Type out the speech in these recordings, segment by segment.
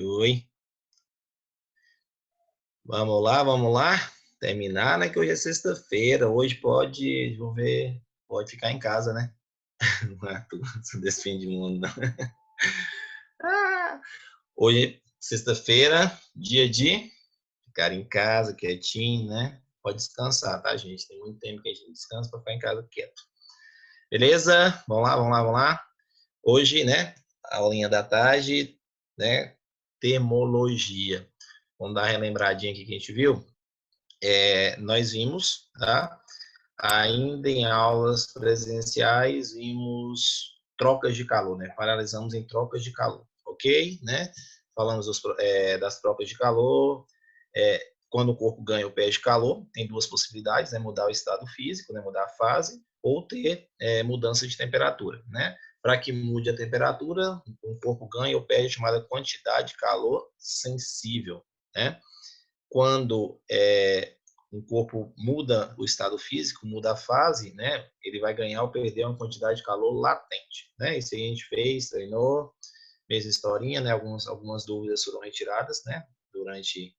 Oi. Vamos lá, vamos lá. Terminar, né? Que hoje é sexta-feira. Hoje pode, vou ver, pode ficar em casa, né? Não é tudo desse fim de mundo, não. Hoje, sexta-feira, dia de ficar em casa, quietinho, né? Pode descansar, tá, gente? Tem muito tempo que a gente descansa para ficar em casa quieto. Beleza? Vamos lá, vamos lá, vamos lá. Hoje, né? Aulinha da tarde, né? Termologia. Vamos dar uma relembradinha aqui que a gente viu. Nós vimos, tá? Ainda em aulas presenciais, vimos trocas de calor, né? Paralisamos em trocas de calor, ok? Né? Falamos das trocas de calor. Quando o corpo ganha ou perde calor, tem duas possibilidades, né? Mudar o estado físico, né? Mudar a fase, ou ter mudança de temperatura, né? Para que mude a temperatura, o corpo ganha ou perde chamada quantidade de calor sensível, né? Quando um corpo muda o estado físico, muda a fase, né? Ele vai ganhar ou perder uma quantidade de calor latente, né? Isso aí a gente fez, treinou, fez historinha, né? Algumas dúvidas foram retiradas, né? Durante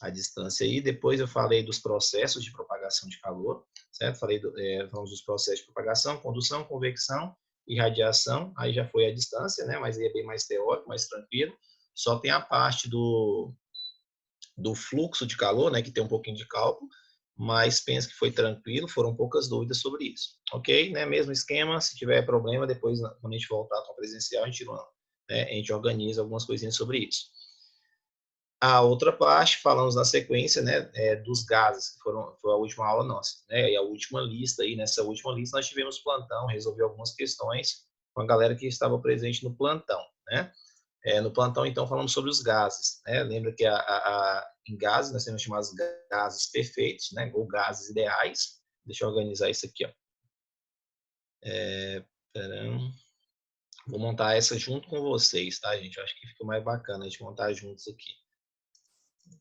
a distância aí. Depois eu falei dos processos de propagação de calor, certo? Falamos dos processos de propagação, condução, convecção e radiação. Aí já foi a distância, né? Mas aí é bem mais teórico, mais tranquilo. Só tem a parte do fluxo de calor, né, que tem um pouquinho de cálculo, mas penso que foi tranquilo, foram poucas dúvidas sobre isso, ok? Né? Mesmo esquema, se tiver problema, depois, quando a gente voltar com a presencial, a gente organiza algumas coisinhas sobre isso. A outra parte, falamos na sequência, né, dos gases, que foi a última aula nossa, né, e a última lista aí, nessa última lista nós tivemos plantão, resolvi algumas questões com a galera que estava presente no plantão, né? No plantão, então, falamos sobre os gases, né? Lembra que em gases nós temos chamados gases perfeitos, né? Ou gases ideais. Deixa eu organizar isso aqui, ó. Vou montar essa junto com vocês, tá, gente? Eu acho que fica mais bacana a gente montar juntos aqui.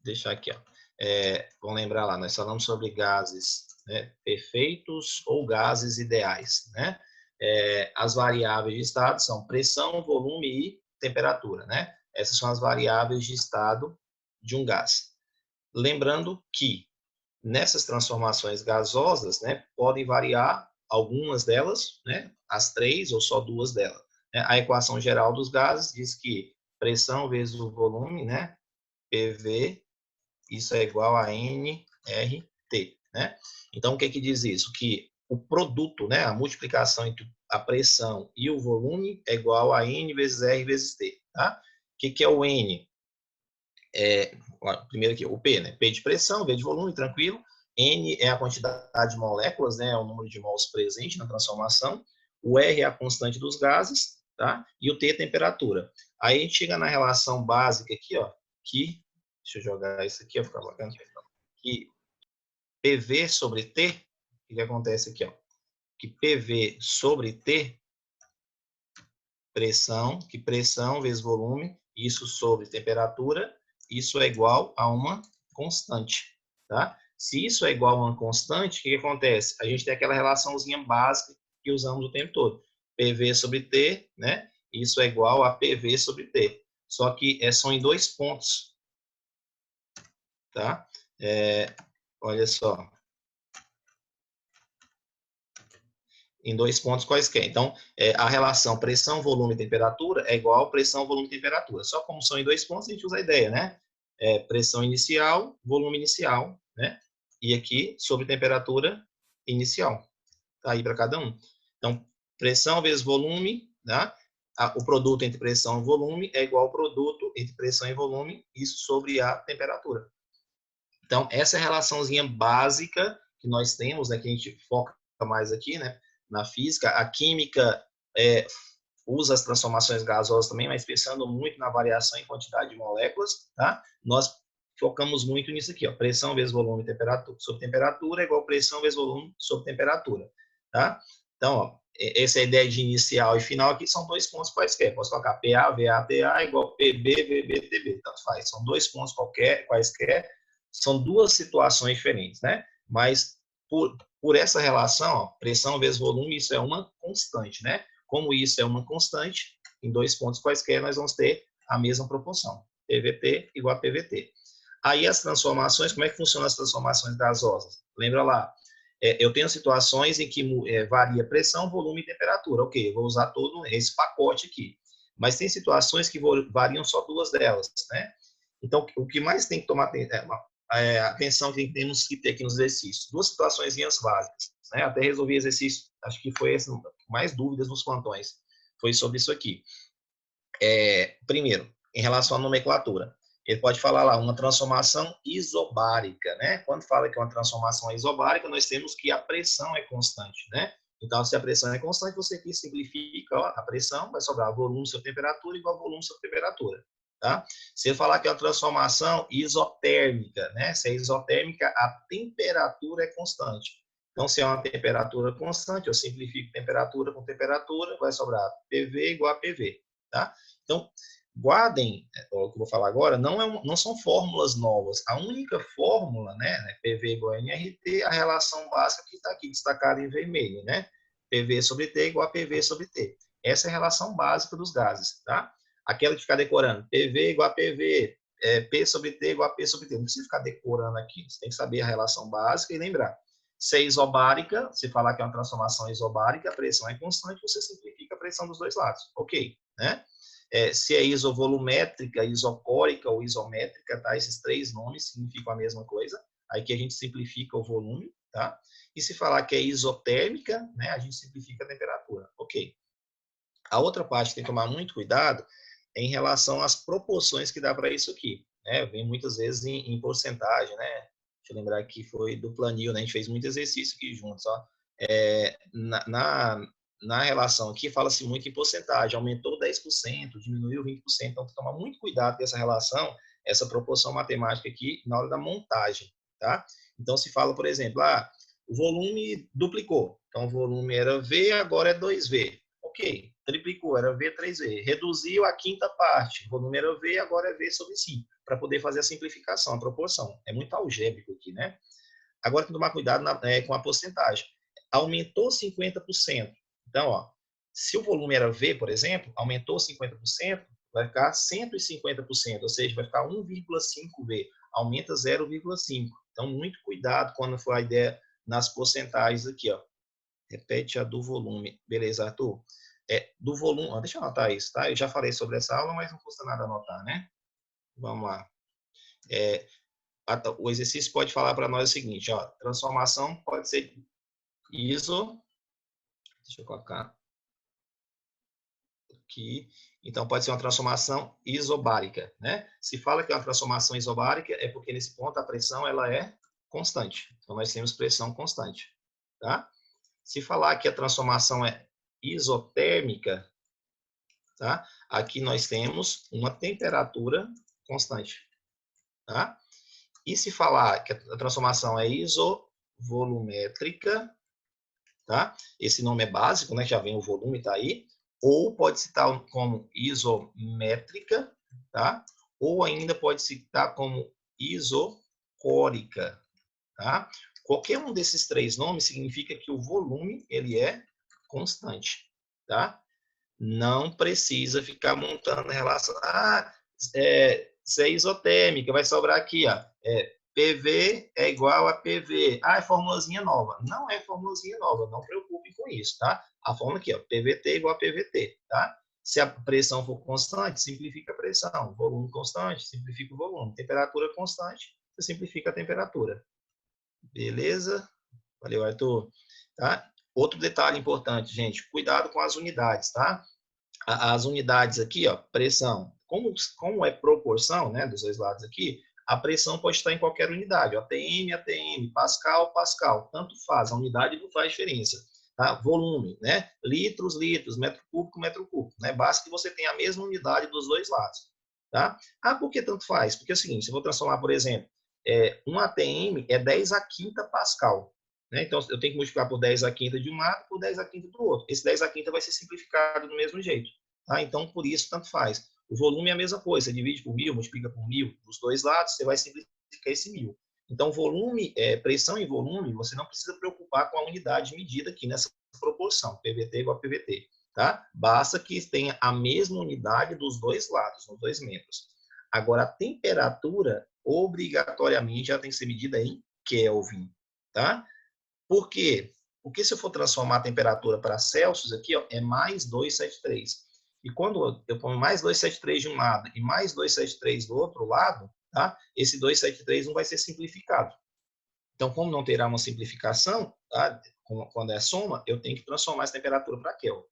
Deixar aqui, ó. Vamos lembrar lá, nós falamos sobre gases, né, perfeitos ou gases ideais, né? As variáveis de estado são pressão, volume e temperatura, né? Essas são as variáveis de estado de um gás. Lembrando que nessas transformações gasosas, né, podem variar algumas delas, né, as três ou só duas delas. A equação geral dos gases diz que pressão vezes o volume, né, PV, isso é igual a nRT, né? Então, o que diz isso? Que o produto, né, a multiplicação entre a pressão e o volume é igual a N vezes R vezes T, tá? O que é o N? Primeiro aqui, o P, né? P de pressão, V de volume, tranquilo. N é a quantidade de moléculas, né? É o número de mols presente na transformação. O R é a constante dos gases, tá? E o T é a temperatura. Aí a gente chega na relação básica aqui, ó, que, deixa eu jogar isso aqui, ó, ficar bacana, que PV sobre T, o que acontece aqui, ó? Que PV sobre T, pressão vezes volume, isso sobre temperatura, isso é igual a uma constante, tá? Se isso é igual a uma constante, o que acontece? A gente tem aquela relaçãozinha básica que usamos o tempo todo. PV sobre T, né? Isso é igual a PV sobre T. Só que são em dois pontos, tá? Olha só. Em dois pontos quaisquer. Então, a relação pressão, volume e temperatura é igual a pressão, volume e temperatura. Só como são em dois pontos, a gente usa a ideia, né? Pressão inicial, volume inicial, né? E aqui, sobre temperatura inicial. Tá aí para cada um. Então, pressão vezes volume, tá? O produto entre pressão e volume é igual ao produto entre pressão e volume, isso sobre a temperatura. Então, essa é a relaçãozinha básica que nós temos, né? Que a gente foca mais aqui, né? Na física. A química usa as transformações gasosas também, mas pensando muito na variação em quantidade de moléculas, tá? Nós focamos muito nisso aqui, ó, pressão vezes volume sobre temperatura é igual a pressão vezes volume sobre temperatura, tá? Então, ó, essa é a ideia de inicial e final aqui são dois pontos quaisquer. Posso colocar PA, VA, TA igual PB, VB, TB, tanto faz. São dois pontos quaisquer, são duas situações diferentes, né? Mas por essa relação, ó, pressão vezes volume, isso é uma constante, né? Como isso é uma constante, em dois pontos quaisquer nós vamos ter a mesma proporção. PVT igual a PVT. Aí as transformações, como é que funcionam as transformações gasosas? Lembra lá, eu tenho situações em que varia pressão, volume e temperatura. Ok, eu vou usar todo esse pacote aqui. Mas tem situações que variam só duas delas, né? Então, o que mais tem que tomar atenção que temos que ter aqui nos exercícios. Duas situações básicas, né? Até resolvi exercício, acho que foi esse, mais dúvidas nos plantões. Foi sobre isso aqui. Primeiro, em relação à nomenclatura. Ele pode falar lá, uma transformação isobárica, né? Quando fala que é uma transformação isobárica, nós temos que a pressão é constante, né? Então, se a pressão é constante, você aqui simplifica, ó, a pressão vai sobrar volume sobre temperatura igual a volume sobre temperatura, tá? Se eu falar que é uma transformação isotérmica, né? Se é isotérmica, a temperatura é constante. Então, se é uma temperatura constante, eu simplifico temperatura com temperatura, vai sobrar PV igual a PV, tá? Então, guardem, o que eu vou falar agora, não são fórmulas novas. A única fórmula, né, PV igual a nRT, a relação básica que está aqui destacada em vermelho, né? PV sobre T igual a PV sobre T. Essa é a relação básica dos gases, tá? Aquela de ficar decorando, PV igual a PV, P sobre T igual a P sobre T. Não precisa ficar decorando aqui, você tem que saber a relação básica e lembrar. Se é isobárica, se falar que é uma transformação isobárica, a pressão é constante, você simplifica a pressão dos dois lados. Ok, né? Se é isovolumétrica, isocórica ou isométrica, tá? Esses três nomes significam a mesma coisa. Aí que a gente simplifica o volume, tá? E se falar que é isotérmica, né? A gente simplifica a temperatura. Ok. A outra parte que tem que tomar muito cuidado é em relação às proporções que dá para isso aqui, né? Vem muitas vezes em porcentagem, né? Deixa eu lembrar que foi do planil, né? A gente fez muito exercício aqui juntos, ó. Na relação aqui, fala-se muito em porcentagem, aumentou 10%, diminuiu 20%, então tem que tomar muito cuidado com essa relação, essa proporção matemática aqui na hora da montagem, tá? Então, se fala, por exemplo, o volume duplicou, então o volume era V, agora é 2V. Ok, triplicou, era V, 3V. Reduziu a quinta parte, o volume era V, agora é V sobre 5, para poder fazer a simplificação, a proporção. É muito algébrico aqui, né? Agora tem que tomar cuidado com a porcentagem. Aumentou 50%. Então, ó, se o volume era V, por exemplo, aumentou 50%, vai ficar 150%, ou seja, vai ficar 1,5V. Aumenta 0,5. Então, muito cuidado quando for a ideia nas porcentagens aqui, ó. Repete a do volume. Beleza, Arthur? Do volume, deixa eu anotar isso, tá? Eu já falei sobre essa aula, mas não custa nada anotar, né? Vamos lá. O exercício pode falar para nós o seguinte, ó, transformação pode ser deixa eu colocar aqui, então pode ser uma transformação isobárica, né? Se fala que é uma transformação isobárica, é porque nesse ponto a pressão ela é constante, então nós temos pressão constante, tá? Se falar que a transformação é isotérmica, tá? Aqui nós temos uma temperatura constante, tá? E se falar que a transformação é isovolumétrica, tá? Esse nome é básico, né? Já vem o volume, tá aí. Ou pode citar como isométrica, tá? Ou ainda pode citar como isocórica, tá? Qualquer um desses três nomes significa que o volume ele é constante, tá? Não precisa ficar montando relação. Se é isotérmica, vai sobrar aqui, ó. PV é igual a PV. É formulazinha nova. Não é formulazinha nova, não preocupe com isso, tá? A fórmula aqui, ó, PVT igual a PVT, tá? Se a pressão for constante, simplifica a pressão. Volume constante, simplifica o volume. Temperatura constante, você simplifica a temperatura. Beleza? Valeu, Arthur. Tá? Outro detalhe importante, gente, cuidado com as unidades, tá? As unidades aqui, ó, pressão, como é proporção, né, dos dois lados aqui, a pressão pode estar em qualquer unidade, ó, ATM, ATM, Pascal, Pascal, tanto faz, a unidade não faz diferença, tá? Volume, né, litros, litros, metro cúbico, né, basta que você tenha a mesma unidade dos dois lados, tá? Por que tanto faz? Porque é o seguinte, se eu vou transformar, por exemplo, um ATM é 10 a quinta Pascal, né? Então, eu tenho que multiplicar por 10 a quinta de um lado por 10 a quinta do outro. Esse 10 a quinta vai ser simplificado do mesmo jeito. Tá? Então, por isso, tanto faz. O volume é a mesma coisa. Você divide por 1.000, multiplica por 1.000. Dos dois lados, você vai simplificar esse 1.000. Então, volume, pressão e volume, você não precisa preocupar com a unidade medida aqui nessa proporção. PVT igual a PVT. Tá? Basta que tenha a mesma unidade dos dois lados, nos dois membros. Agora, a temperatura, obrigatoriamente, ela tem que ser medida em Kelvin, tá? Por quê? Porque se eu for transformar a temperatura para Celsius aqui, ó, é mais 273. E quando eu ponho mais 273 de um lado e mais 273 do outro lado, tá? Esse 273 não vai ser simplificado. Então, como não terá uma simplificação, tá? Quando é soma, eu tenho que transformar essa temperatura para Kelvin.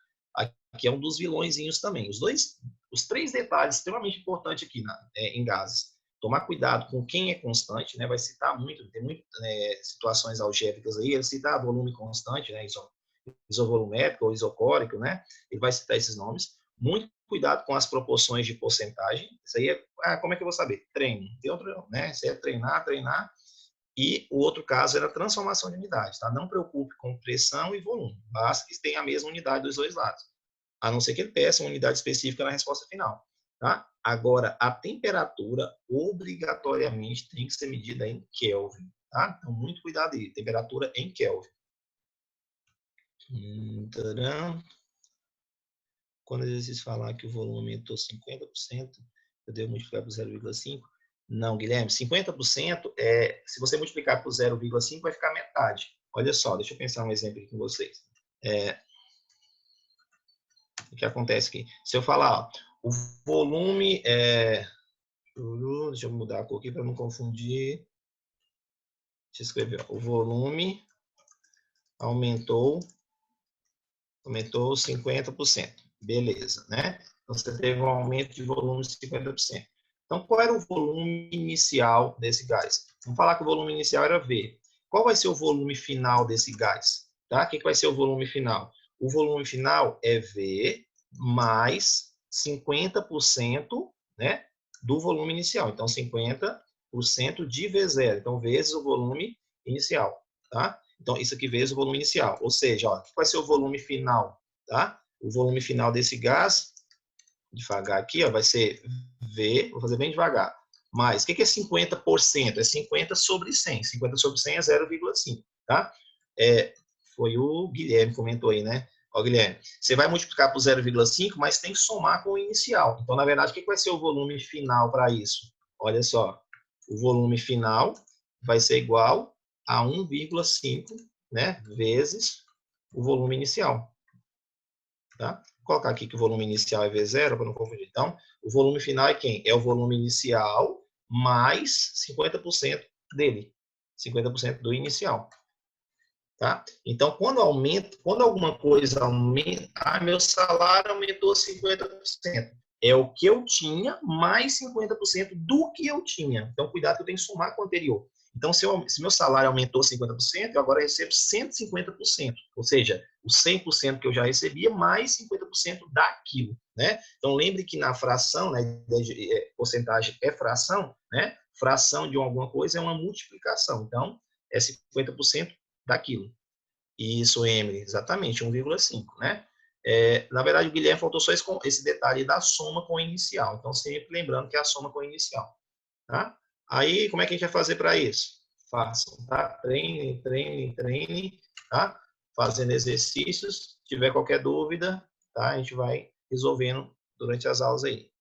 Aqui é um dos vilõezinhos também. Os três detalhes extremamente importantes aqui em gases. Tomar cuidado com quem é constante, né? Vai citar muito, tem muitas situações algébricas aí, ele cita volume constante, né? Isovolumétrico ou isocórico, né? Ele vai citar esses nomes. Muito cuidado com as proporções de porcentagem. Isso aí como é que eu vou saber? Treino. Tem outro, né? Isso aí é treinar. E o outro caso era a transformação de unidade, tá? Não preocupe com pressão e volume, basta que tenha a mesma unidade dos dois lados, a não ser que ele peça uma unidade específica na resposta final, tá? Agora, a temperatura obrigatoriamente tem que ser medida em Kelvin, tá? Então, muito cuidado aí, temperatura em Kelvin. Quando o exercício falar que o volume aumentou 50%, eu devo multiplicar por 0,5? Não, Guilherme, 50%, se você multiplicar por 0,5, vai ficar metade. Olha só, deixa eu pensar um exemplo aqui com vocês. O que acontece aqui? Se eu falar, ó, o volume deixa eu mudar a cor aqui para não confundir. Deixa eu escrever, ó, o volume aumentou 50%. Beleza, né? Então, você teve um aumento de volume de 50%. Então, qual era o volume inicial desse gás? Vamos falar que o volume inicial era V. Qual vai ser o volume final desse gás? Tá? O que vai ser o volume final? O volume final é V mais 50%, né, do volume inicial. Então, 50% de V0. Então, vezes o volume inicial. Tá? Então, isso aqui vezes o volume inicial. Ou seja, ó, o que vai ser o volume final? Tá? O volume final desse gás, devagar aqui, ó, vai ser V, vou fazer bem devagar. Mas, o que é 50%? É 50 sobre 100. 50 sobre 100 é 0,5, tá? Foi o Guilherme que comentou aí, né? Ó, Guilherme, você vai multiplicar por 0,5, mas tem que somar com o inicial. Então, na verdade, o que vai ser o volume final para isso? Olha só, o volume final vai ser igual a 1,5, né, vezes o volume inicial. Tá? Vou colocar aqui que o volume inicial é V0, para não confundir. Então, o volume final é quem? É o volume inicial mais 50% dele. 50% do inicial. Tá? Então, quando alguma coisa aumenta, meu salário aumentou 50%. É o que eu tinha mais 50% do que eu tinha. Então, cuidado que eu tenho que somar com o anterior. Então, se meu salário aumentou 50%, eu agora recebo 150%. Ou seja, o 100% que eu já recebia, mais 50% daquilo. Né? Então, lembre que na fração, né, porcentagem é fração, né? Fração de alguma coisa é uma multiplicação. Então, é 50% daquilo. Isso, Emily, exatamente, 1,5, né? Na verdade, o Guilherme faltou só esse detalhe da soma com o inicial. Então, sempre lembrando que é a soma com o inicial. Tá? Aí, como é que a gente vai fazer para isso? Façam, tá? Treine, tá? Fazendo exercícios. Se tiver qualquer dúvida, tá? A gente vai resolvendo durante as aulas aí.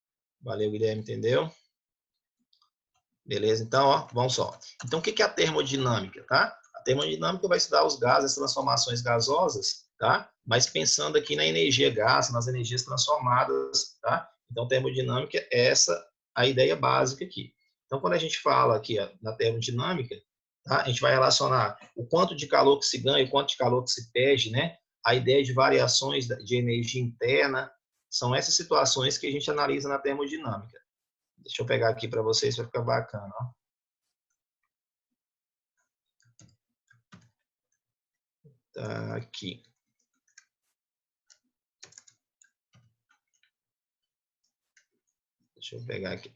Valeu, Guilherme, entendeu? Beleza? Então, ó, vamos só. Então, o que é a termodinâmica, tá? A termodinâmica vai estudar os gases, as transformações gasosas, tá? Mas pensando aqui na energia gás, nas energias transformadas, tá? Então, termodinâmica é a ideia básica aqui. Então, quando a gente fala aqui ó, na termodinâmica, tá? A gente vai relacionar o quanto de calor que se ganha, o quanto de calor que se perde, né? A ideia de variações de energia interna, são essas situações que a gente analisa na termodinâmica. Deixa eu pegar aqui para vocês, para ficar bacana. Ó. Tá aqui. Deixa eu pegar aqui.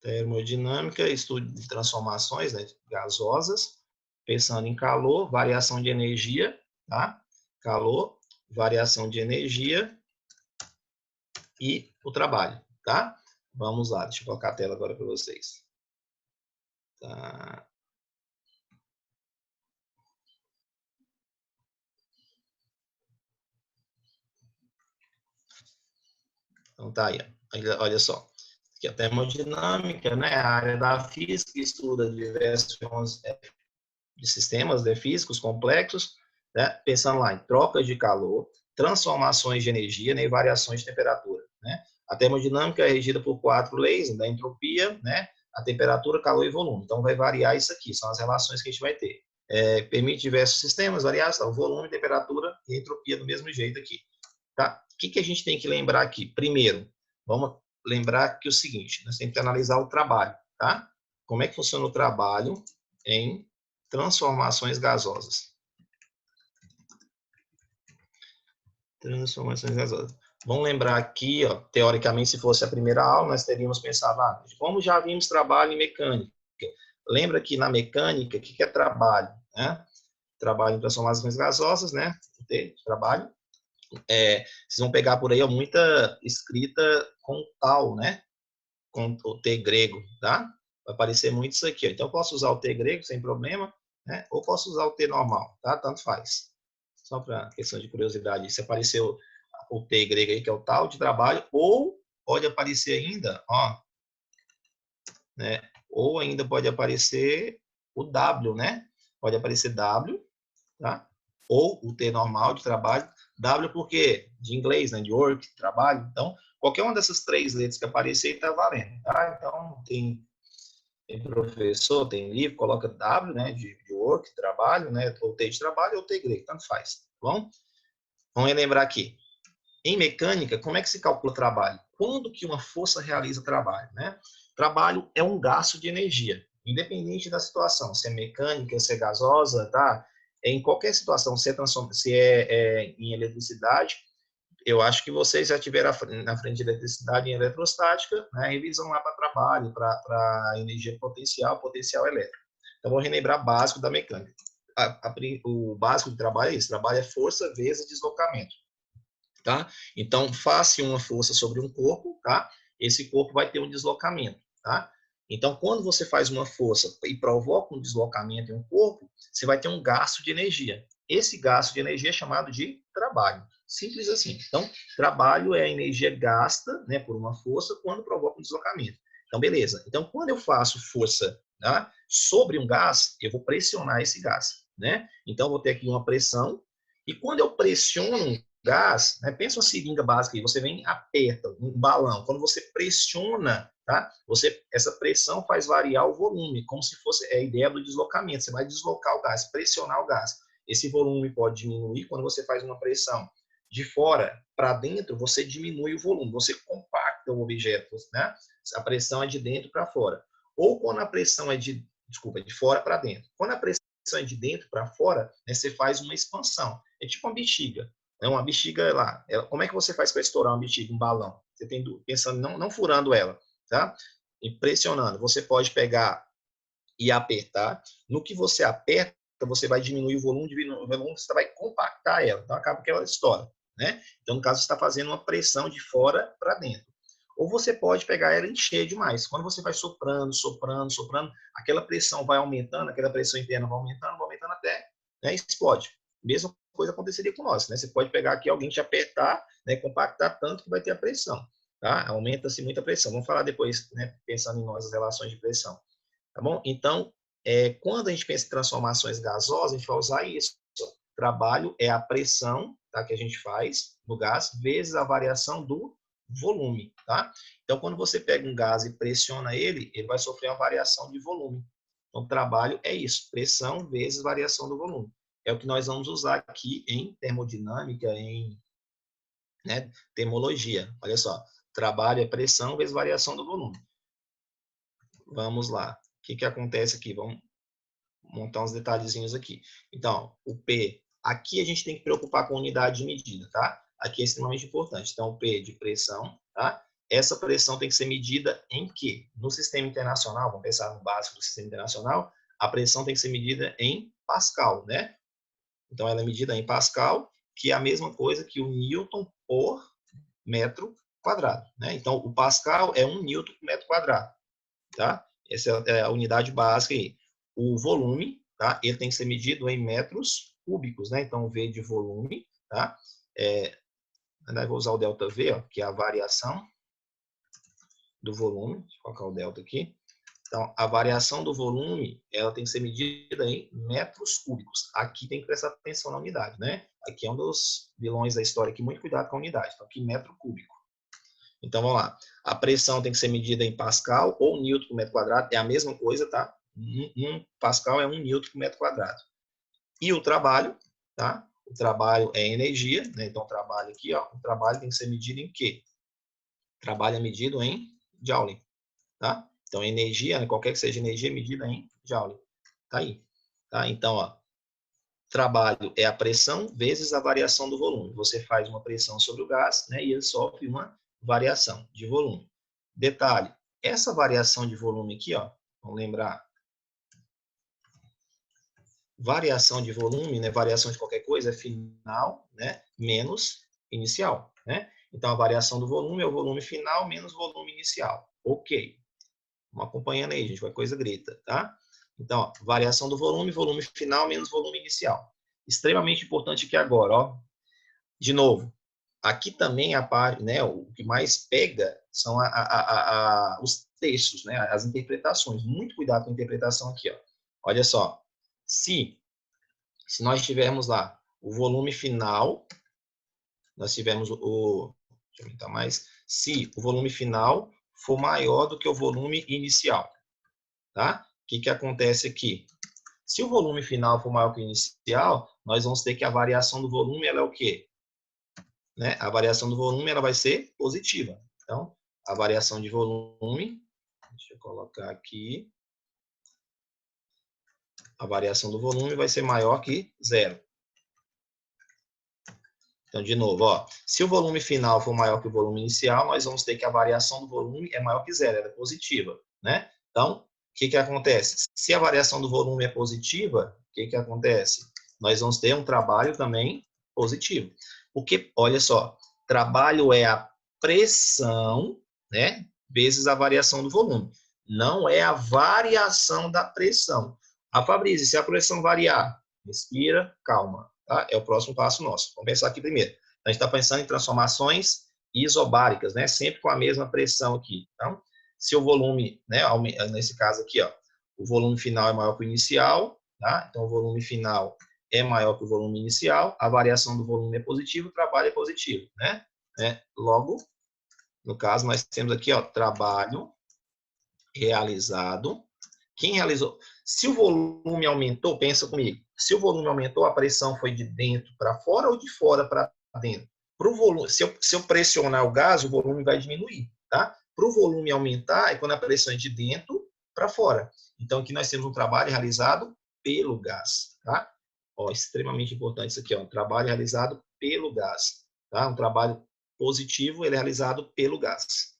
Termodinâmica, estudo de transformações, né, gasosas, pensando em calor, variação de energia, tá? Calor, variação de energia e o trabalho, tá? Vamos lá, deixa eu colocar a tela agora para vocês. Tá. Então, tá aí, ó. Olha só. Aqui é a termodinâmica, né? A área da física que estuda diversos de sistemas físicos complexos, né? Pensando lá em trocas de calor, transformações de energia, né? E variações de temperatura, né? A termodinâmica é regida por 4 leis, da entropia, né? A temperatura, calor e volume. Então, vai variar isso aqui, são as relações que a gente vai ter. Permite diversos sistemas variados, tá? O volume, temperatura e entropia do mesmo jeito aqui. Tá? O que a gente tem que lembrar aqui? Primeiro, vamos lembrar que é o seguinte, nós temos que analisar o trabalho, tá? Como é que funciona o trabalho em transformações gasosas? Transformações gasosas. Vamos lembrar aqui, ó, teoricamente, se fosse a primeira aula, nós teríamos pensado, como já vimos trabalho em mecânica. Lembra que na mecânica, o que é trabalho? Né? Trabalho em transformações gasosas, né? Trabalho. Vocês vão pegar por aí muita escrita com tal, né? Com o T grego, tá? Vai aparecer muito isso aqui. Ó. Então, eu posso usar o T grego sem problema, né? Ou posso usar o T normal, tá? Tanto faz. Só para questão de curiosidade, se apareceu o T grego aí, que é o tal de trabalho, ou pode aparecer ainda, ó, né? Ou ainda pode aparecer o W, né? Pode aparecer W, tá? Ou o T normal de trabalho. W porque de inglês, né? De work, trabalho. Então, qualquer uma dessas 3 letras que aparecer está valendo, tá? Então, tem professor, tem livro, coloca W, né? De work, trabalho, né? Ou T de trabalho ou T grego, tanto faz, tá bom? Vamos relembrar aqui. Em mecânica, como é que se calcula trabalho? Quando que uma força realiza trabalho, né? Trabalho é um gasto de energia, independente da situação, se é mecânica, se é gasosa, tá? Em qualquer situação, se é em eletricidade, eu acho que vocês já tiveram na frente de eletricidade e eletrostática, né? Revisam lá para trabalho, para energia potencial elétrico. Então, vou relembrar básico da mecânica. O básico de trabalho é isso: trabalho é força vezes deslocamento. Tá? Então, faça uma força sobre um corpo, tá? Esse corpo vai ter um deslocamento, tá? Então, quando você faz uma força e provoca um deslocamento em um corpo, você vai ter um gasto de energia. Esse gasto de energia é chamado de trabalho. Simples assim. Então, trabalho é a energia gasta, né, por uma força quando provoca um deslocamento. Então, beleza. Então, quando eu faço força, tá, sobre um gás, eu vou pressionar esse gás, né? Então, eu vou ter aqui uma pressão, e quando eu pressiono gás, né, pensa uma seringa básica aí, você vem e aperta um balão, quando você pressiona, tá? Essa pressão faz variar o volume, como se fosse a ideia do deslocamento, você vai deslocar o gás, pressionar o gás. Esse volume pode diminuir quando você faz uma pressão de fora para dentro, você diminui o volume, você compacta o objeto, né? A pressão é de dentro para fora. Ou quando a pressão é de fora para dentro. Quando a pressão é de dentro para fora, né, você faz uma expansão. É tipo uma bexiga. É uma bexiga lá. Como é que você faz para estourar uma bexiga, um balão? Você tem pensando, não furando ela, tá? Impressionando. Você pode pegar e apertar. No que você aperta, você vai diminuir o volume, você vai compactar ela. Então acaba que ela estoura, né? Então, no caso, você está fazendo uma pressão de fora para dentro. Ou você pode pegar ela e encher demais. Quando você vai soprando, aquela pressão vai aumentando, aquela pressão interna vai aumentando até, né, explode. Mesma coisa aconteceria com nós, né? Você pode pegar aqui alguém te apertar, né, compactar tanto que vai ter a pressão, tá? Aumenta-se muita pressão. Vamos falar depois, né, pensando em nós, as relações de pressão, tá bom? Então, quando a gente pensa em transformações gasosas, a gente vai usar isso. Trabalho é a pressão, tá, que a gente faz no gás, vezes a variação do volume, tá? Então, quando você pega um gás e pressiona ele, ele vai sofrer uma variação de volume. Então, trabalho é isso, pressão vezes variação do volume. É o que nós vamos usar aqui em termodinâmica, em, né, termologia. Olha só, trabalho é pressão vezes variação do volume. Vamos lá. O que acontece aqui? Vamos montar uns detalhezinhos aqui. Então, o P, aqui a gente tem que preocupar com a unidade de medida, tá? Aqui é extremamente importante. Então, o P de pressão, tá? Essa pressão tem que ser medida em quê? No sistema internacional, vamos pensar no básico do sistema internacional, a pressão tem que ser medida em Pascal, né? Então, ela é medida em Pascal, que é a mesma coisa que o Newton por metro quadrado, né? Então, o Pascal é 1 Newton por metro quadrado, tá? Essa é a unidade básica aí. O volume, tá? Ele tem que ser medido em metros cúbicos, né? Então, V de volume, tá? Eu vou usar o ΔV, ó, que é a variação do volume. Deixa eu colocar o delta aqui. Então, a variação do volume, ela tem que ser medida em metros cúbicos. Aqui tem que prestar atenção na unidade, né? Aqui é um dos vilões da história aqui, muito cuidado com a unidade. Então, aqui metro cúbico. Então, vamos lá. A pressão tem que ser medida em pascal ou newton por metro quadrado. É a mesma coisa, tá? Um pascal é 1 newton por metro quadrado. E o trabalho, tá? O trabalho é energia, né? Então, o trabalho aqui, ó. O trabalho tem que ser medido em quê? O trabalho é medido em Joule, tá? Então, energia, né? Qualquer que seja energia, medida em Joule. Tá aí, tá? Então, ó. Trabalho é a pressão vezes a variação do volume. Você faz uma pressão sobre o gás, né? E ele sofre uma variação de volume. Detalhe, essa variação de volume aqui, ó, vamos lembrar, variação de volume, né, variação de qualquer coisa é final, né, menos inicial, né? Então, a variação do volume é o volume final menos o volume inicial. Ok. Vamos acompanhando aí, gente, vai coisa grita, tá? Então, ó, variação do volume, volume final menos volume inicial. Extremamente importante aqui agora, ó. De novo, aqui também a parte, né, o que mais pega são os textos, né, as interpretações. Muito cuidado com a interpretação aqui, ó. Olha só, se nós tivermos lá o volume final, nós tivemos deixa eu aumentar mais, se o volume final for maior do que o volume inicial, tá? O que acontece aqui? Se o volume final for maior que o inicial, nós vamos ter que a variação do volume, ela é o quê? Né? A variação do volume, ela vai ser positiva. Então, a variação de volume, deixa eu colocar aqui, a variação do volume vai ser maior que zero. Então, de novo, ó, se o volume final for maior que o volume inicial, nós vamos ter que a variação do volume é maior que zero, ela é positiva, né? Então, o que acontece? Se a variação do volume é positiva, o que acontece? Nós vamos ter um trabalho também positivo. Porque, olha só, trabalho é a pressão, né, vezes a variação do volume. Não é a variação da pressão. A Fabrício, se a pressão variar, respira, calma. Tá? É o próximo passo nosso. Vamos pensar aqui primeiro. A gente está pensando em transformações isobáricas, né? Sempre com a mesma pressão aqui. Então, se o volume, né, nesse caso aqui, ó, o volume final é maior que o inicial, tá? Então, o volume final é maior que o volume inicial, a variação do volume é positiva, o trabalho é positivo, né? Logo, no caso, nós temos aqui, ó, trabalho realizado. Quem realizou? Se o volume aumentou, pensa comigo. Se o volume aumentou, a pressão foi de dentro para fora ou de fora para dentro? Pro volume, se eu pressionar o gás, o volume vai diminuir, tá? Para o volume aumentar, é quando a pressão é de dentro para fora. Então, aqui nós temos um trabalho realizado pelo gás, tá? Ó, extremamente importante isso aqui, ó, um trabalho realizado pelo gás, tá? Um trabalho positivo, ele é realizado pelo gás.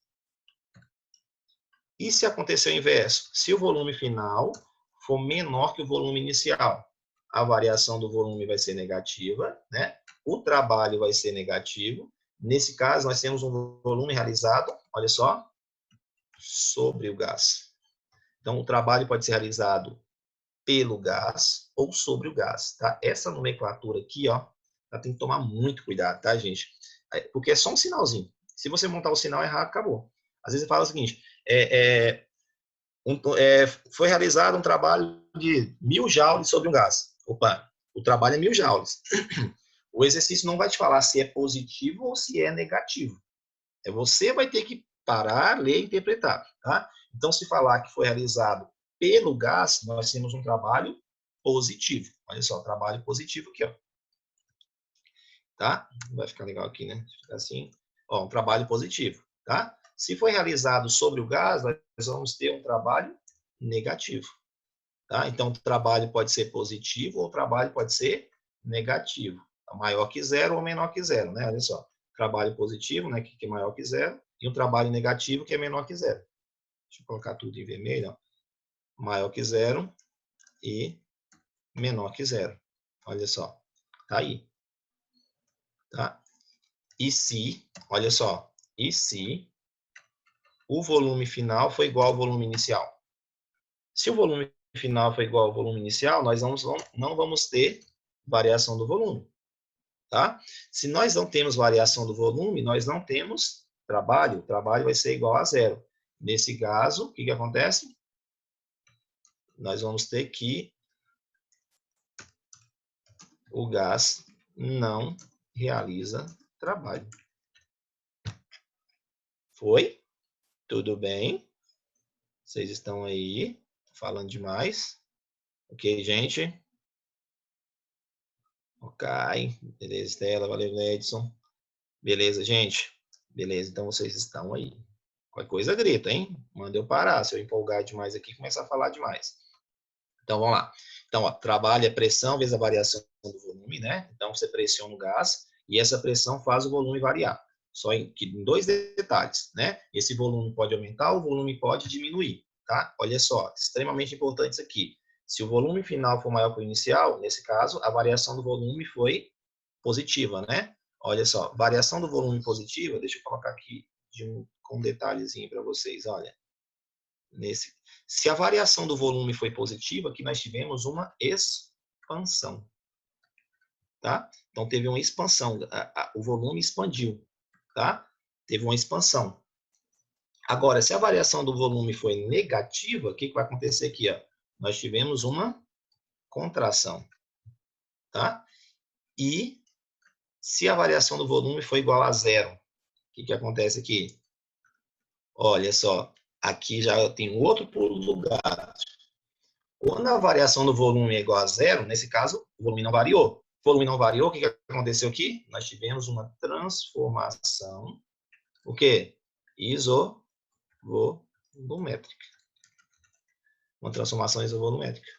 E se acontecer o inverso? Se o volume final for menor que o volume inicial, a variação do volume vai ser negativa, né? O trabalho vai ser negativo. Nesse caso, nós temos um volume realizado, olha só, sobre o gás. Então, o trabalho pode ser realizado pelo gás ou sobre o gás, tá? Essa nomenclatura aqui, ó, tem que tomar muito cuidado, tá, gente? Porque é só um sinalzinho. Se você montar o sinal errado, acabou. Às vezes você fala o seguinte, foi realizado um trabalho de 1000 joules sobre um gás. Opa, o trabalho é 1000 joules. O exercício não vai te falar se é positivo ou se é negativo. Você vai ter que parar, ler e interpretar, tá? Então, se falar que foi realizado pelo gás, nós temos um trabalho positivo. Olha só, trabalho positivo aqui, ó. Tá? Vai ficar legal aqui, né? Fica assim. Ó, um trabalho positivo, tá? Se foi realizado sobre o gás, nós vamos ter um trabalho negativo, tá? Então, o trabalho pode ser positivo ou o trabalho pode ser negativo. Maior que zero ou menor que zero, né? Olha só. Trabalho positivo, né? Que é maior que zero. E um trabalho negativo, que é menor que zero. Deixa eu colocar tudo em vermelho, ó. Maior que zero e menor que zero. Olha só. Tá aí. Tá? E se, olha só, e se o volume final foi igual ao volume inicial? Se o volume final for igual ao volume inicial, nós não vamos ter variação do volume. tá? Se nós não temos variação do volume, nós não temos trabalho. O trabalho vai ser igual a zero. Nesse caso, o que acontece? Nós vamos ter que o gás não realiza trabalho. Foi? Tudo bem? Vocês estão aí falando demais? Ok, gente? Ok. Beleza, Estela. Valeu, Edson. Beleza, gente? Beleza, então vocês estão aí. Qualquer coisa grita, hein? Manda eu parar. Se eu empolgar demais aqui, começar a falar demais. Então, vamos lá. Então, ó, trabalho é pressão vezes a variação do volume, né? Então, você pressiona o gás e essa pressão faz o volume variar. Só em dois detalhes, né? Esse volume pode aumentar, o volume pode diminuir, tá? Olha só, extremamente importante isso aqui. Se o volume final for maior que o inicial, nesse caso, a variação do volume foi positiva, né? Olha só, variação do volume positiva, deixa eu colocar aqui com um detalhezinho para vocês, olha. Se a variação do volume foi positiva, aqui nós tivemos uma expansão. Tá? Então, teve uma expansão. O volume expandiu. Tá? Teve uma expansão. Agora, se a variação do volume foi negativa, o que vai acontecer aqui? Ó? Nós tivemos uma contração. Tá? E se a variação do volume foi igual a zero, o que acontece aqui? Olha só, aqui já tem outro pulo do gato. Quando a variação do volume é igual a zero, nesse caso, o volume não variou. O volume não variou, o que aconteceu aqui? Nós tivemos uma transformação, o quê? Isovolumétrica. Uma transformação isovolumétrica.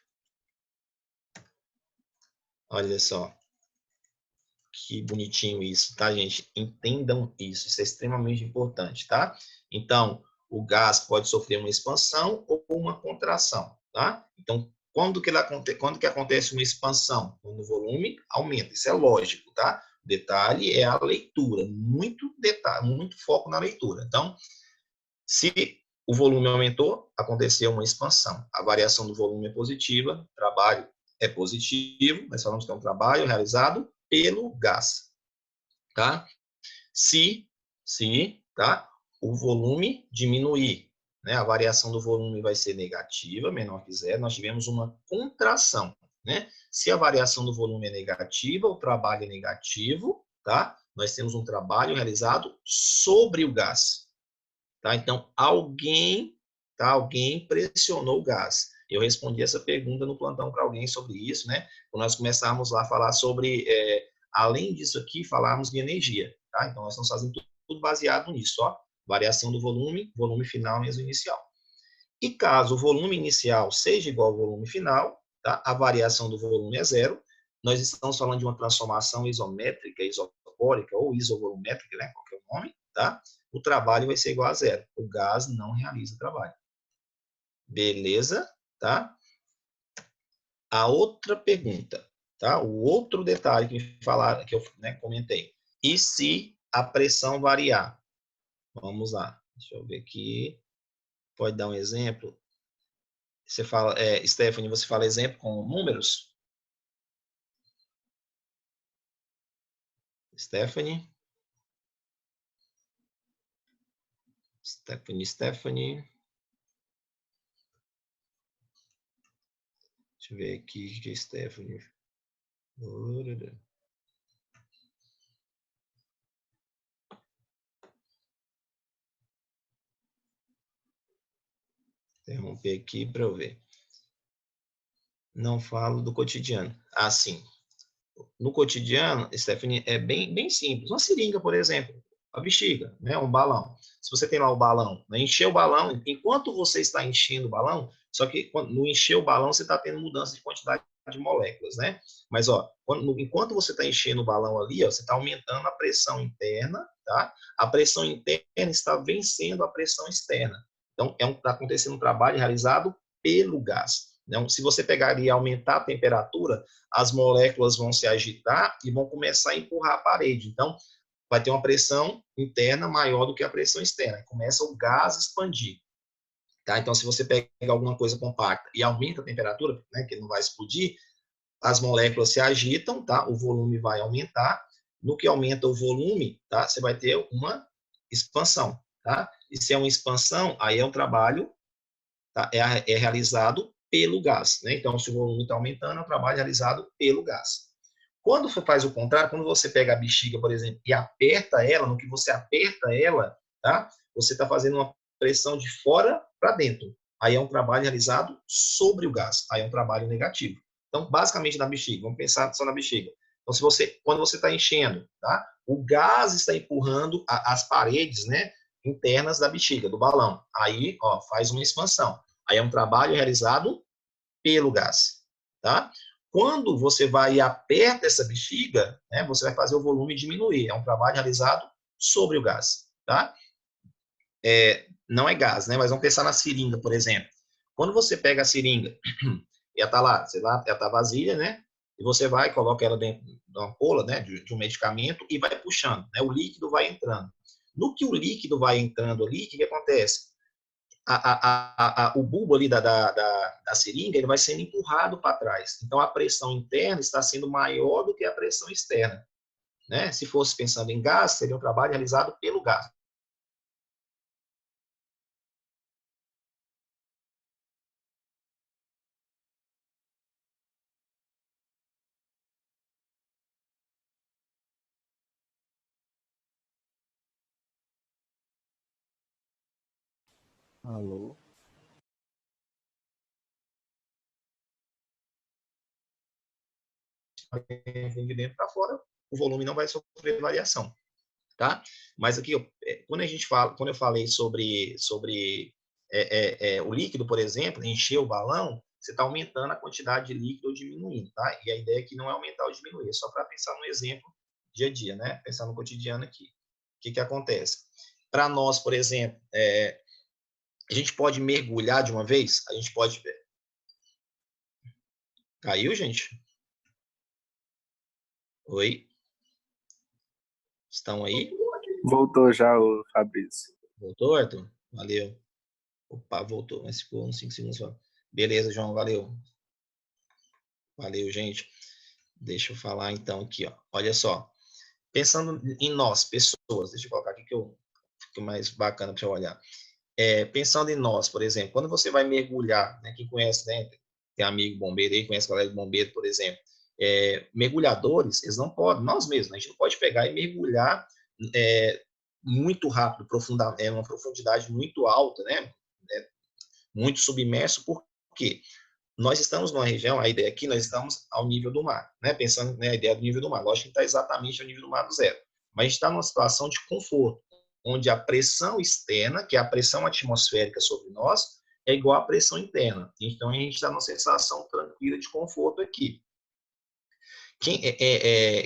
Olha só. Que bonitinho isso, tá, gente? Entendam isso. Isso é extremamente importante, tá? Então, o gás pode sofrer uma expansão ou uma contração, tá? Então, quando que acontece uma expansão? Quando o volume aumenta. Isso é lógico, tá? O detalhe é a leitura. Muito detalhe, muito foco na leitura. Então, se o volume aumentou, aconteceu uma expansão. A variação do volume é positiva, trabalho é positivo, nós falamos que é um trabalho realizado pelo gás, tá? Se tá, o volume diminuir, né, a variação do volume vai ser negativa, menor que zero, nós tivemos uma contração, né? Se a variação do volume é negativa, o trabalho é negativo, tá? Nós temos um trabalho realizado sobre o gás, tá? Então, alguém pressionou o gás. Eu respondi essa pergunta no plantão para alguém sobre isso, né? Quando nós começamos lá a falar sobre, além disso aqui, falarmos de energia, tá? Então, nós estamos fazendo tudo baseado nisso, ó. Variação do volume, volume final menos inicial. E caso o volume inicial seja igual ao volume final, tá? A variação do volume é zero. Nós estamos falando de uma transformação isométrica, isopórica ou isovolumétrica, né? Qualquer nome, tá? O trabalho vai ser igual a zero. O gás não realiza trabalho. Beleza? Tá? A outra pergunta, tá? O outro detalhe que eu comentei. E se a pressão variar? Vamos lá. Deixa eu ver aqui. Pode dar um exemplo? Você fala, Stephanie, você fala exemplo com números? Stephanie? Stephanie. Deixa eu ver aqui o que é Stephanie. Interromper aqui para eu ver. Não falo do cotidiano. Ah, sim. No cotidiano, Stephanie, é bem simples. Uma seringa, por exemplo, a bexiga, né? Um balão. Se você tem lá o balão, né? Encher o balão, enquanto você está enchendo o balão, só que no encher o balão, você está tendo mudança de quantidade de moléculas, né? Mas, ó, enquanto você está enchendo o balão ali, ó, você está aumentando a pressão interna, tá? A pressão interna está vencendo a pressão externa. Então, está acontecendo um trabalho realizado pelo gás. Então, se você pegar e aumentar a temperatura, as moléculas vão se agitar e vão começar a empurrar a parede. Então, vai ter uma pressão interna maior do que a pressão externa. Começa o gás a expandir. Tá? Então, se você pega alguma coisa compacta e aumenta a temperatura, né, que não vai explodir, as moléculas se agitam, tá? O volume vai aumentar, No que aumenta o volume, tá? Você vai ter uma expansão, tá? E se é uma expansão, aí é um trabalho, tá? É realizado pelo gás, né? Então, se o volume está aumentando, é um trabalho realizado pelo gás. Quando você faz o contrário, quando você pega a bexiga, por exemplo, e aperta ela, no que você aperta ela, tá? Você está fazendo uma pressão de fora para dentro. Aí é um trabalho realizado sobre o gás. Aí é um trabalho negativo. Então, basicamente, na bexiga, vamos pensar só na bexiga. Então, quando você está enchendo, tá? O gás está empurrando as paredes, né, internas da bexiga, do balão. Aí, ó, faz uma expansão. Aí é um trabalho realizado pelo gás, tá? Quando você vai e aperta essa bexiga, né, você vai fazer o volume diminuir. É um trabalho realizado sobre o gás, tá? Não é gás, né? Mas vamos pensar na seringa, por exemplo. Quando você pega a seringa, ela tá lá, sei lá, ela tá vazia, né? E você vai, coloca ela dentro de uma ampola, né, de um medicamento e vai puxando, né? O líquido vai entrando. No que o líquido vai entrando ali, o que acontece? O bulbo ali da seringa ele vai sendo empurrado para trás. Então, a pressão interna está sendo maior do que a pressão externa. Né? Se fosse pensando em gás, seria um trabalho realizado pelo gás. Alô? De dentro para fora, o volume não vai sofrer variação. Tá? Mas aqui, quando eu falei sobre o líquido, por exemplo, encher o balão, você está aumentando a quantidade de líquido ou diminuindo, tá? E a ideia aqui não é aumentar ou diminuir, é só para pensar no exemplo dia a dia, né? Pensar no cotidiano aqui. O que acontece? Para nós, por exemplo, a gente pode mergulhar de uma vez? A gente pode. Caiu, gente? Oi? Estão aí? Voltou já o Fabrício. Voltou, Arthur? Valeu. Opa, voltou, mas ficou uns 5 segundos só. Beleza, João, valeu. Valeu, gente. Deixa eu falar então aqui, ó. Olha só. Pensando em nós, pessoas, deixa eu colocar aqui que eu fique mais bacana para eu olhar. Pensando em nós, por exemplo, quando você vai mergulhar, né, quem conhece, né, tem amigo bombeiro aí, conhece colega de bombeiro, por exemplo, mergulhadores, eles não podem, nós mesmos, a gente não pode pegar e mergulhar muito rápido, uma profundidade muito alta, né, muito submerso, por quê? Nós estamos numa região, a ideia aqui, nós estamos ao nível do mar, né? Pensando na ideia do nível do mar. Lógico que está exatamente ao nível do mar do zero. Mas a gente está numa situação de conforto, onde a pressão externa, que é a pressão atmosférica sobre nós, é igual à pressão interna. Então, a gente está numa sensação tranquila de conforto aqui.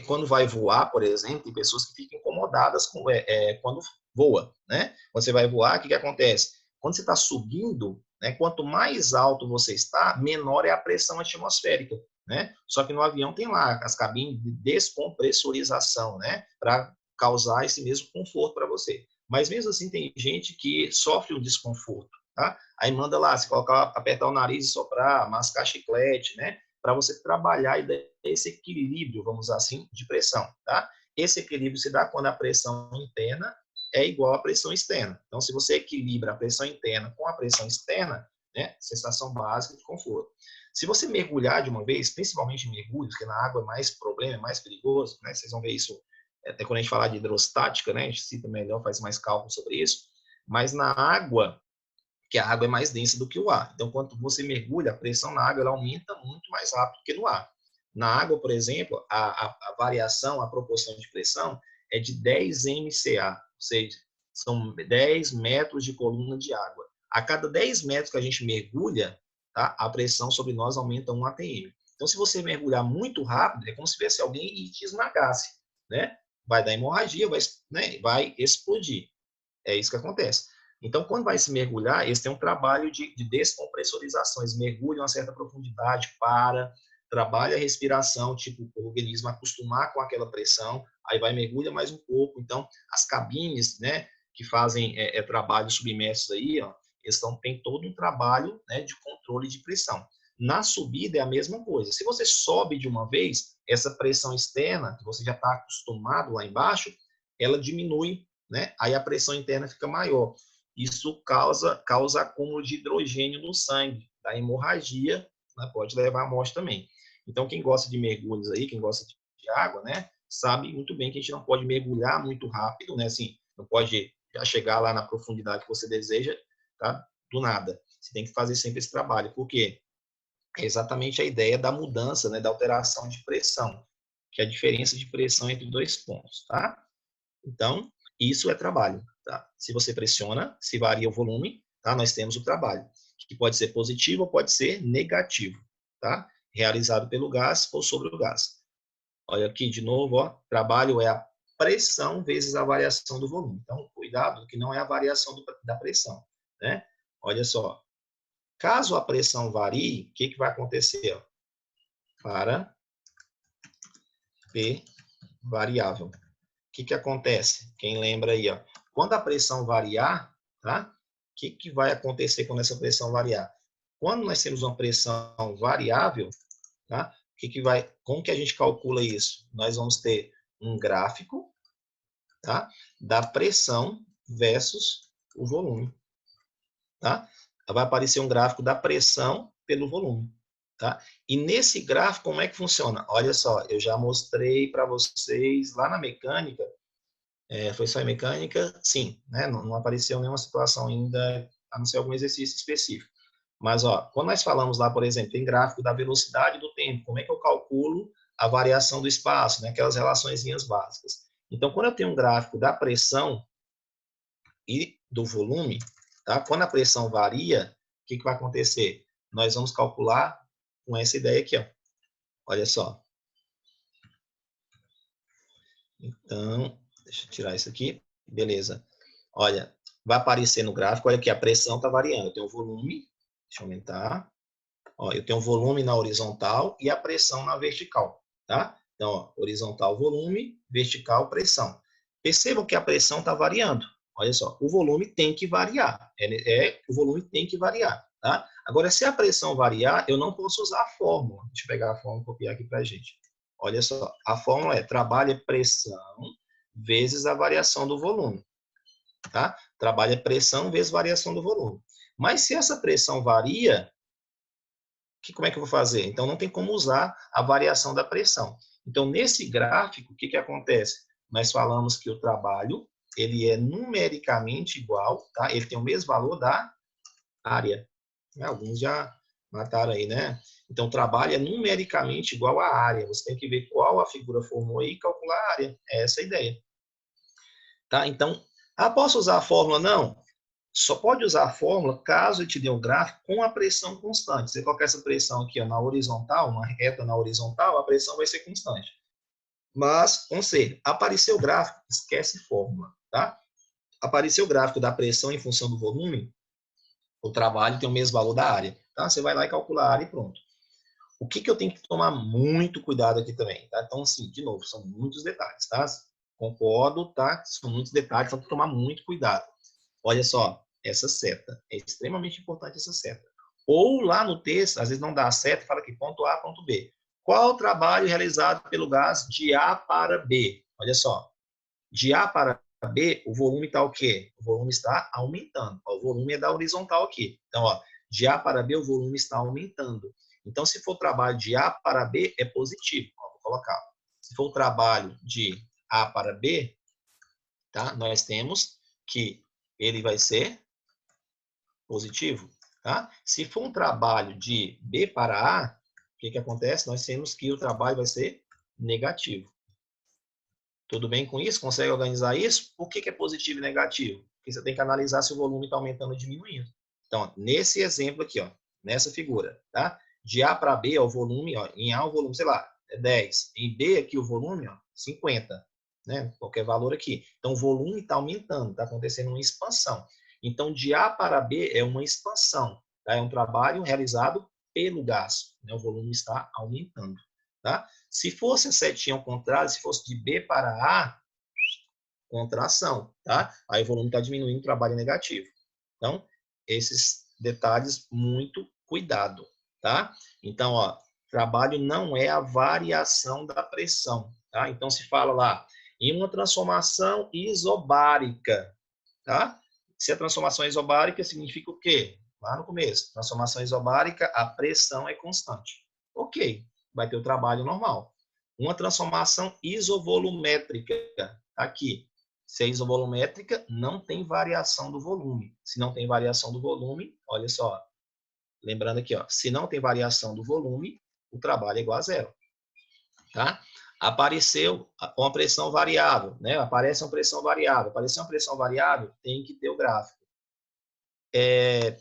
Quando vai voar, por exemplo, tem pessoas que ficam incomodadas quando voa, né? Quando você vai voar, o que acontece? Quando você está subindo, né, quanto mais alto você está, menor é a pressão atmosférica, né? Só que no avião tem lá as cabines de descompressorização, né? Para causar esse mesmo conforto para você. Mas mesmo assim tem gente que sofre um desconforto, tá? Aí manda lá, se colocar, apertar o nariz e soprar, mascar chiclete, né? Para você trabalhar e dar esse equilíbrio, vamos usar assim, de pressão, tá? Esse equilíbrio se dá quando a pressão interna é igual à pressão externa. Então, se você equilibra a pressão interna com a pressão externa, né, sensação básica de conforto. Se você mergulhar de uma vez, principalmente mergulhos, que na água é mais problema, é mais perigoso, né? Vocês vão ver isso até quando a gente falar de hidrostática, né? A gente cita melhor, faz mais cálculo sobre isso. Mas na água, que a água é mais densa do que o ar. Então, quando você mergulha, a pressão na água ela aumenta muito mais rápido que no ar. Na água, por exemplo, a variação, a proporção de pressão é de 10 MCA, ou seja, são 10 metros de coluna de água. A cada 10 metros que a gente mergulha, tá, a pressão sobre nós aumenta 1 atm. Então, se você mergulhar muito rápido, é como se tivesse alguém e te esmagasse, né? Vai dar hemorragia, vai explodir. É isso que acontece. Então, quando vai se mergulhar, eles têm um trabalho de descompressorização. Eles mergulham a certa profundidade, trabalha a respiração, tipo, o organismo acostumar com aquela pressão, aí vai mergulha mais um pouco. Então, as cabines, né, que fazem trabalhos submersos aí, ó, eles tem todo um trabalho, né, de controle de pressão. Na subida é a mesma coisa. Se você sobe de uma vez, essa pressão externa, que você já está acostumado lá embaixo, ela diminui, né? Aí a pressão interna fica maior. Isso causa acúmulo de hidrogênio no sangue, da hemorragia, né? Pode levar à morte também. Então, quem gosta de mergulhos aí, quem gosta de água, né? Sabe muito bem que a gente não pode mergulhar muito rápido, né? Assim, não pode já chegar lá na profundidade que você deseja, tá? Do nada. Você tem que fazer sempre esse trabalho. Por quê? É exatamente a ideia da mudança, né? Da alteração de pressão, que é a diferença de pressão entre dois pontos, tá? Então, isso é trabalho, tá? Se você pressiona, se varia o volume, tá? Nós temos o trabalho, que pode ser positivo ou pode ser negativo, tá? Realizado pelo gás ou sobre o gás. Olha aqui de novo, ó, trabalho é a pressão vezes a variação do volume. Então, cuidado que não é a variação da pressão, né? Olha só, caso a pressão varie, o que vai acontecer? Ó? Para P variável. O que acontece? Quem lembra aí, ó? Quando a pressão variar, tá? O que vai acontecer quando essa pressão variar? Quando nós temos uma pressão variável, tá? Como que a gente calcula isso? Nós vamos ter um gráfico, tá? Da pressão versus o volume, tá? Vai aparecer um gráfico da pressão pelo volume, tá? E nesse gráfico, como é que funciona? Olha só, eu já mostrei para vocês lá na mecânica. Foi só em mecânica? Sim, né? Não apareceu nenhuma situação ainda, a não ser algum exercício específico. Mas, ó, quando nós falamos lá, por exemplo, tem gráfico da velocidade do tempo, como é que eu calculo a variação do espaço, né? Aquelas relaçõezinhas básicas. Então, quando eu tenho um gráfico da pressão e do volume, tá? Quando a pressão varia, o que vai acontecer? Nós vamos calcular com essa ideia aqui, ó. Olha só. Então, deixa eu tirar isso aqui. Beleza. Olha, vai aparecer no gráfico, olha que a pressão está variando. Eu tenho o volume, deixa eu aumentar. Ó, eu tenho o volume na horizontal e a pressão na vertical, tá? Então, ó, horizontal, volume, vertical, pressão. Percebam que a pressão está variando. Olha só, o volume tem que variar. O volume tem que variar, tá? Agora, se a pressão variar, eu não posso usar a fórmula. Deixa eu pegar a fórmula e copiar aqui para a gente. Olha só, a fórmula é trabalho é pressão vezes a variação do volume, tá? Trabalho é pressão vezes variação do volume. Mas se essa pressão varia, como é que eu vou fazer? Então, não tem como usar a variação da pressão. Então, nesse gráfico, o que acontece? Nós falamos que o trabalho ele é numericamente igual, tá? Ele tem o mesmo valor da área. Alguns já mataram aí, né? Então, o trabalho é numericamente igual à área. Você tem que ver qual a figura formou aí e calcular a área. É essa a ideia. Tá? Então, posso usar a fórmula? Não. Só pode usar a fórmula caso eu te dê um gráfico com a pressão constante. Você colocar essa pressão aqui ó, na horizontal, uma reta na horizontal, a pressão vai ser constante. Mas, conselho, apareceu o gráfico, esquece fórmula, tá? Apareceu o gráfico da pressão em função do volume, o trabalho tem o mesmo valor da área, tá? Você vai lá e calcula a área e pronto. O que eu tenho que tomar muito cuidado aqui também, tá? Então, assim, de novo, são muitos detalhes, tá? Concordo, tá? São muitos detalhes, então tem que tomar muito cuidado. Olha só, essa seta. É extremamente importante essa seta. Ou lá no texto, às vezes não dá a seta, fala aqui, ponto A, ponto B. Qual o trabalho realizado pelo gás de A para B? Olha só, de A para B, o volume está o quê? O volume está aumentando. O volume é da horizontal aqui. Então, ó, de A para B, o volume está aumentando. Então, se for trabalho de A para B, é positivo. Ó, vou colocar. Se for o trabalho de A para B, tá? Nós temos que ele vai ser positivo, tá? Se for um trabalho de B para A, o que acontece? Nós temos que o trabalho vai ser negativo. Tudo bem com isso? Consegue organizar isso? Por que é positivo e negativo? Porque você tem que analisar se o volume está aumentando ou diminuindo. Então, nesse exemplo aqui, ó, nessa figura, tá? De A para B, ó, o volume, ó, em A o volume, sei lá, é 10. Em B aqui o volume, ó, 50. Né? Qualquer valor aqui. Então, o volume está aumentando, está acontecendo uma expansão. Então, de A para B é uma expansão. Tá? É um trabalho realizado pelo gás. Né? O volume está aumentando. Tá? Se fosse a setinha ao contrário, se fosse de B para A, contração. Tá? Aí o volume está diminuindo, o trabalho negativo. Então, esses detalhes, muito cuidado. tá? Então, ó, trabalho não é a variação da pressão, tá? Então, se fala lá, em uma transformação isobárica, tá? Se a transformação é isobárica, significa o quê? Lá no começo, transformação isobárica, a pressão é constante. Ok, vai ter o trabalho normal. Uma transformação isovolumétrica, aqui, se é isovolumétrica, não tem variação do volume. Se não tem variação do volume, olha só, lembrando aqui, ó, se não tem variação do volume, o trabalho é igual a zero, tá? Apareceu uma pressão variável, né? Aparece uma pressão variável. Apareceu uma pressão variável, tem que ter o gráfico.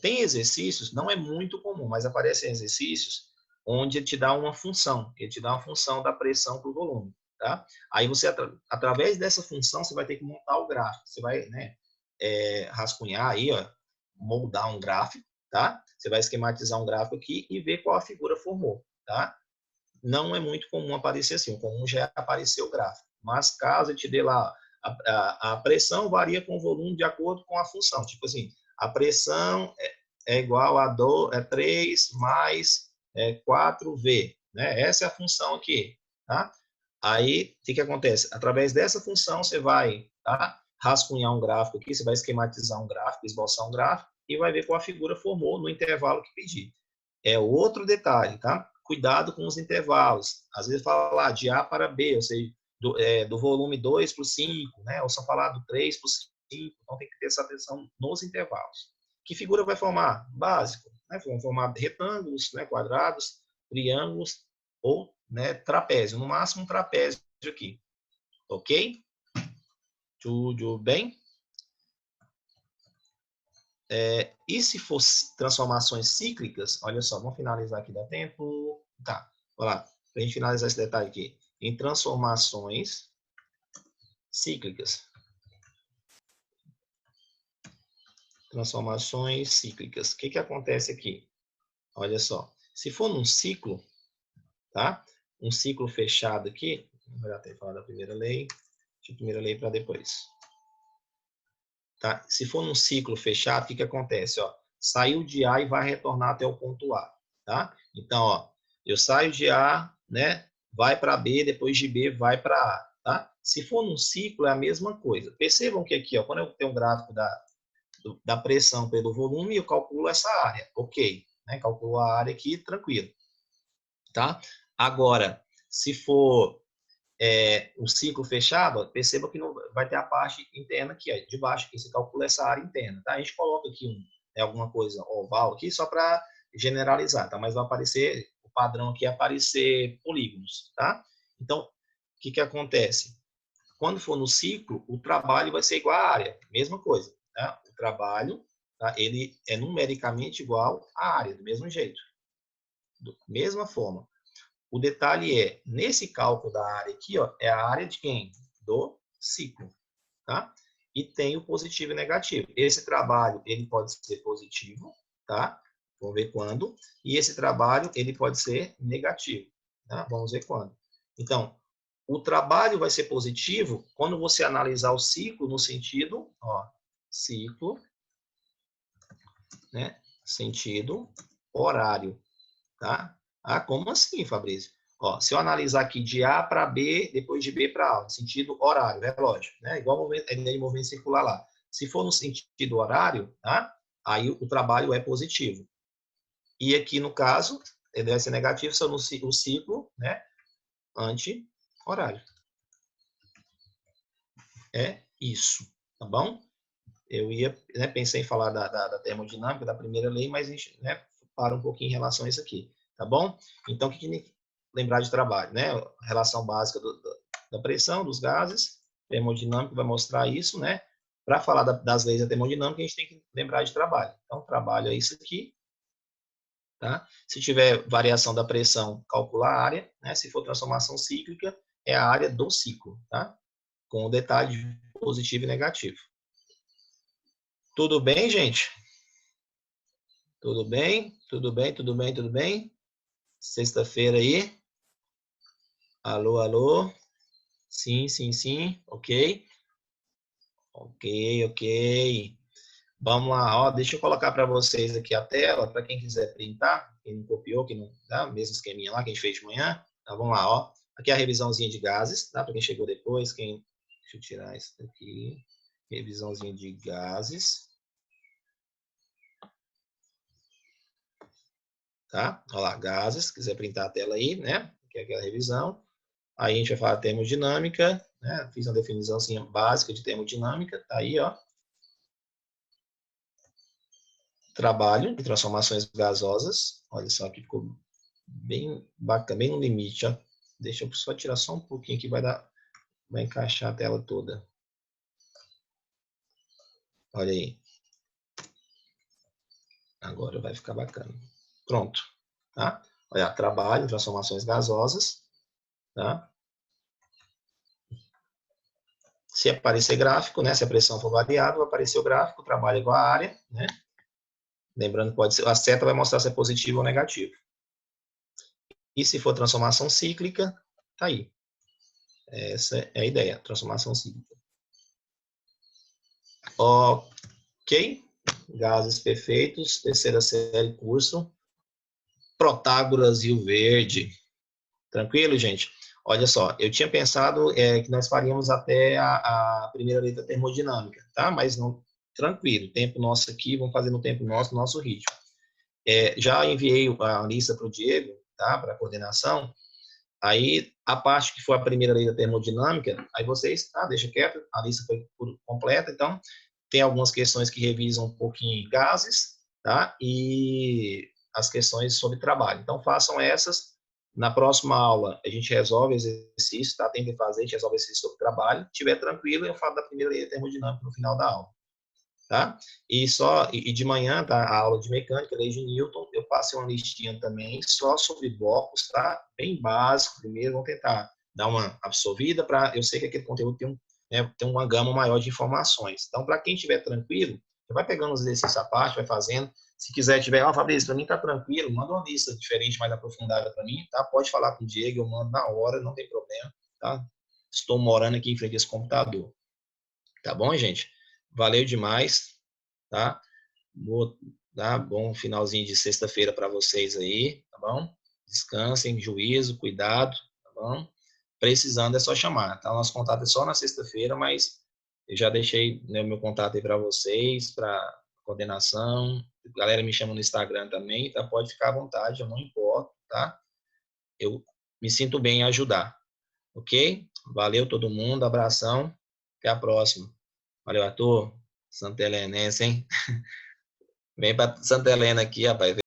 Tem exercícios, não é muito comum, mas aparecem exercícios onde ele te dá uma função. Ele te dá uma função da pressão para o volume, tá? Aí você, através dessa função, você vai ter que montar o gráfico. Você vai, né, rascunhar aí, ó, moldar um gráfico, tá? Você vai esquematizar um gráfico aqui e ver qual a figura formou, tá? Não é muito comum aparecer assim. O comum já é aparecer o gráfico. Mas caso ele te dê lá, a pressão varia com o volume de acordo com a função. Tipo assim, a pressão é igual a 3 mais 4V. Né? Essa é a função aqui. Tá? Aí, o que acontece? Através dessa função, você vai rascunhar um gráfico aqui, você vai esquematizar um gráfico, esboçar um gráfico, e vai ver qual a figura formou no intervalo que pedir. É outro detalhe, tá? Cuidado com os intervalos. Às vezes fala lá de A para B, ou seja, do volume 2 para o 5, né? Ou só falar do 3 para o 5. Então tem que ter essa atenção nos intervalos. Que figura vai formar? Básico. Né? Vão formar retângulos, né? Quadrados, triângulos ou, né, trapézio. No máximo um trapézio aqui. Ok? Tudo bem? E se fosse transformações cíclicas, olha só, vamos finalizar aqui, dá tempo? Tá, olha lá, para a gente finalizar esse detalhe aqui. Em transformações cíclicas. Transformações cíclicas. O que acontece aqui? Olha só, se for num ciclo, tá? Um ciclo fechado aqui, vou até falar da primeira lei, deixa a primeira lei para depois. Tá? Se for num ciclo fechado, o que acontece? Ó, saiu de A e vai retornar até o ponto A. Tá? Então, ó, eu saio de A, né, vai para B, depois de B vai para A. Tá? Se for num ciclo, é a mesma coisa. Percebam que aqui, ó, quando eu tenho um gráfico da pressão pelo volume, eu calculo essa área. Ok. Né? Calculo a área aqui, tranquilo. Tá? Agora, se for um ciclo fechado, perceba que não vai ter a parte interna aqui, ó, de baixo, aqui, você calcula essa área interna, tá? A gente coloca aqui alguma coisa oval aqui, só para generalizar, tá? Mas vai aparecer, o padrão aqui é aparecer polígonos, tá? Então, o que acontece? Quando for no ciclo, o trabalho vai ser igual à área, mesma coisa, tá? O trabalho, tá? Ele é numericamente igual à área, do mesmo jeito, da mesma forma. O detalhe é, nesse cálculo da área aqui, ó, é a área de quem? Do ciclo, tá? E tem o positivo e negativo. Esse trabalho, ele pode ser positivo, tá? Vamos ver quando. E esse trabalho, ele pode ser negativo, tá? Vamos ver quando. Então, o trabalho vai ser positivo quando você analisar o ciclo no sentido, ó, ciclo, né? Sentido horário, tá? Ah, como assim, Fabrício? Ó, se eu analisar aqui de A para B, depois de B para A, no sentido horário, relógio, né? Igual movimento circular lá. Se for no sentido horário, tá? Aí o trabalho é positivo. E aqui, no caso, ele deve ser negativo se o ciclo, né? Anti-horário. É isso, tá bom? Eu pensei em falar da termodinâmica, da primeira lei, mas a gente, né, para um pouquinho em relação a isso aqui, tá bom? Então, o que tem que lembrar de trabalho, né? A relação básica da pressão, dos gases, termodinâmica vai mostrar isso, né? Para falar das leis da termodinâmica, a gente tem que lembrar de trabalho. Então, trabalho é isso aqui, tá? Se tiver variação da pressão, calcular a área, né? Se for transformação cíclica, é a área do ciclo, tá? Com o detalhe de positivo e negativo. Tudo bem, gente? Tudo bem? Tudo bem? Tudo bem? Tudo bem? Sexta-feira aí. Alô, alô. Sim, sim, sim. Ok. Ok, ok. Vamos lá, ó, deixa eu colocar para vocês aqui a tela, para quem quiser printar, quem não copiou, quem não, tá? Mesmo esqueminha lá que a gente fez de manhã. Tá, vamos lá, ó. Aqui é a revisãozinha de gases, tá? Para quem chegou depois, quem... Deixa eu tirar isso daqui. Revisãozinha de gases. Tá? Olha lá, gases, se quiser printar a tela aí, né? Que é aquela revisão. Aí a gente vai falar termodinâmica, né? Fiz uma definiçãozinha básica de termodinâmica, tá aí, ó. Trabalho de transformações gasosas. Olha só, aqui ficou bem bacana, bem no limite, ó. Deixa eu só tirar só um pouquinho aqui, vai encaixar a tela toda. Olha aí. Agora vai ficar bacana. Pronto, tá? Olha, trabalho, transformações gasosas, tá? Se aparecer gráfico, né? Se a pressão for variável, vai aparecer o gráfico, trabalho igual a área, né? Lembrando que pode ser, a seta vai mostrar se é positivo ou negativo. E se for transformação cíclica, tá aí. Essa é a ideia, transformação cíclica. Ok. Gases perfeitos, terceira série, curso. Protágoras Rio Verde. Tranquilo, gente? Olha só, eu tinha pensado que nós faríamos até a primeira letra termodinâmica, tá? Mas não, tranquilo, tempo nosso aqui, vamos fazer no tempo nosso, no nosso ritmo. Já enviei a lista para o Diego, tá? Para a coordenação. Aí, a parte que for a primeira lei da termodinâmica, aí vocês, deixa quieto, a lista foi completa, então, tem algumas questões que revisam um pouquinho gases, tá? E as questões sobre trabalho. Então, façam essas. Na próxima aula, a gente resolve exercício, tá? Tem que fazer, a gente resolve exercício sobre trabalho. Se estiver tranquilo, eu falo da primeira lei da termodinâmica no final da aula. Tá? E de manhã, tá? A aula de mecânica, lei de Newton, eu passei uma listinha também só sobre blocos, tá? Bem básico. Primeiro, vamos tentar dar uma absorvida para eu sei que aquele conteúdo tem uma gama maior de informações. Então, para quem estiver tranquilo, você vai pegando os exercícios à parte, vai fazendo. Se quiser, Fabrício, para mim tá tranquilo, manda uma lista diferente, mais aprofundada para mim, tá? Pode falar com o Diego, eu mando na hora, não tem problema, tá? Estou morando aqui em frente a esse computador. Tá bom, gente? Valeu demais, tá? Bom finalzinho de sexta-feira para vocês aí, tá bom? Descansem, juízo, cuidado, tá bom? Precisando é só chamar, tá? Nosso contato é só na sexta-feira, mas eu já deixei, né, o meu contato aí para vocês, para coordenação. A galera me chama no Instagram também, tá? Pode ficar à vontade, eu não importo, tá? Eu me sinto bem em ajudar, ok? Valeu todo mundo, abração, até a próxima. Valeu, Arthur. Santa Helenense, hein? Vem para Santa Helena aqui, rapaz.